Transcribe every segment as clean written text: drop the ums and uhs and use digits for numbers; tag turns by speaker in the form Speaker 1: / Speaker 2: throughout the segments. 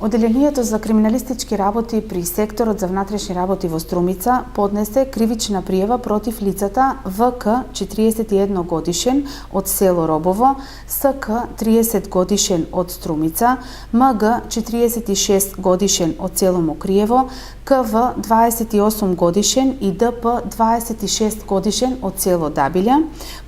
Speaker 1: Оделението за криминалистички работи при секторот за внатрешни работи во Струмица поднесе кривична пријава против лицата ВК 41 годишен од село Робово, СК 30 годишен од Струмица, МГ 46 годишен од село Мокриево, КВ 28 годишен и ДП 26 годишен од село Дабилја,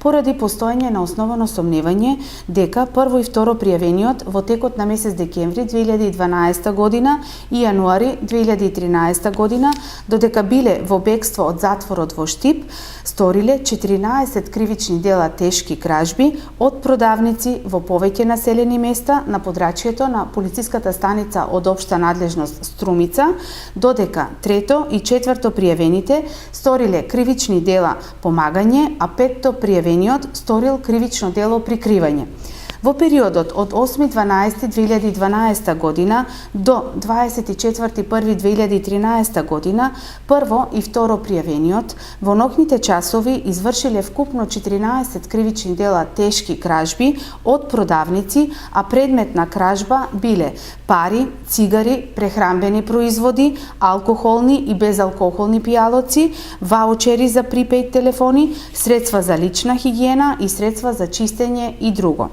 Speaker 1: поради постоење на основано сомневање дека прво и второ пријавениот во текот на месец декември 2012 година и јануари 2013 година, додека биле во бегство од затворот во Штип, сториле 14 кривични дела тешки кражби од продавници во повеќе населени места на подрачјето на полициската станица од општа надлежност Струмица, додека трето и четврто пријавените сториле кривични дела помагање, а петто пријавениот сторил кривично дело прикривање. Во периодот од 8.12.2012 година до 24.1.2013 година, прво и второ пријавениот во ноќните часови извршиле вкупно 14 кривични дела тешки кражби од продавници, а предмет на кражба биле пари, цигари, прехранбени производи, алкохолни и безалкохолни пијалоци, ваучери за припејд телефони, средства за лична хигиена и средства за чистење и друго.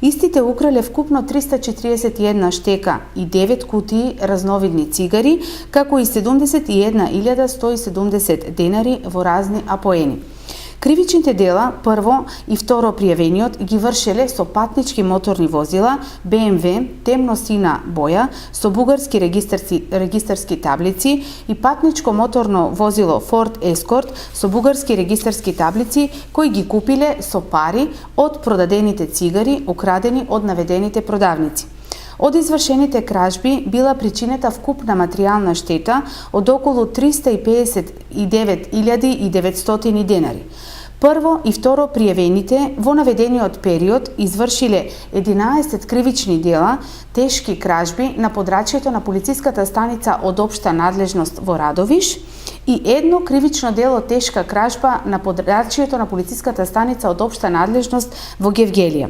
Speaker 1: Истите украле вкупно 341 штека и 9 кутии разновидни цигари, како и 71.170 денари во разни апоени. Кривичните дела, прво и второ пријавениот, ги вршеле со патнички моторни возила BMW темно-сина боја со бугарски регистарски таблици и патничко моторно возило Ford Escort со бугарски регистарски таблици, кои ги купиле со пари од продадените цигари украдени од наведените продавници. Од извршените кражби била причинета вкупна материјална штета од околу 359.900 денари. Прво и второ пријавените во наведениот период извршиле 11 кривични дела тешки кражби на подрачјето на полициската станица од општа надлежност во Радовиш и едно кривично дело тешка кражба на подрачјето на полициската станица од општа надлежност во Гевгелија.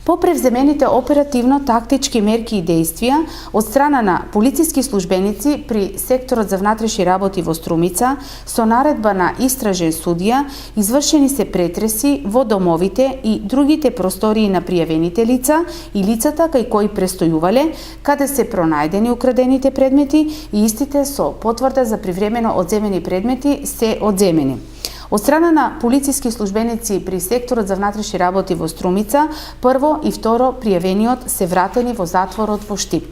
Speaker 1: По превземените оперативно-тактички мерки и действија од страна на полициски службеници при секторот за внатрешни работи во Струмица, со наредба на истражен судија, извршени се претреси во домовите и другите простории на пријавените лица и лицата кај кои престојувале, каде се пронајдени украдените предмети и истите со потврда за привремено одземени предмети се одземени. Од страна на полициски службеници при секторот за внатрешни работи во Струмица, прво и второ пријавениот се вратени во затворот во Штип.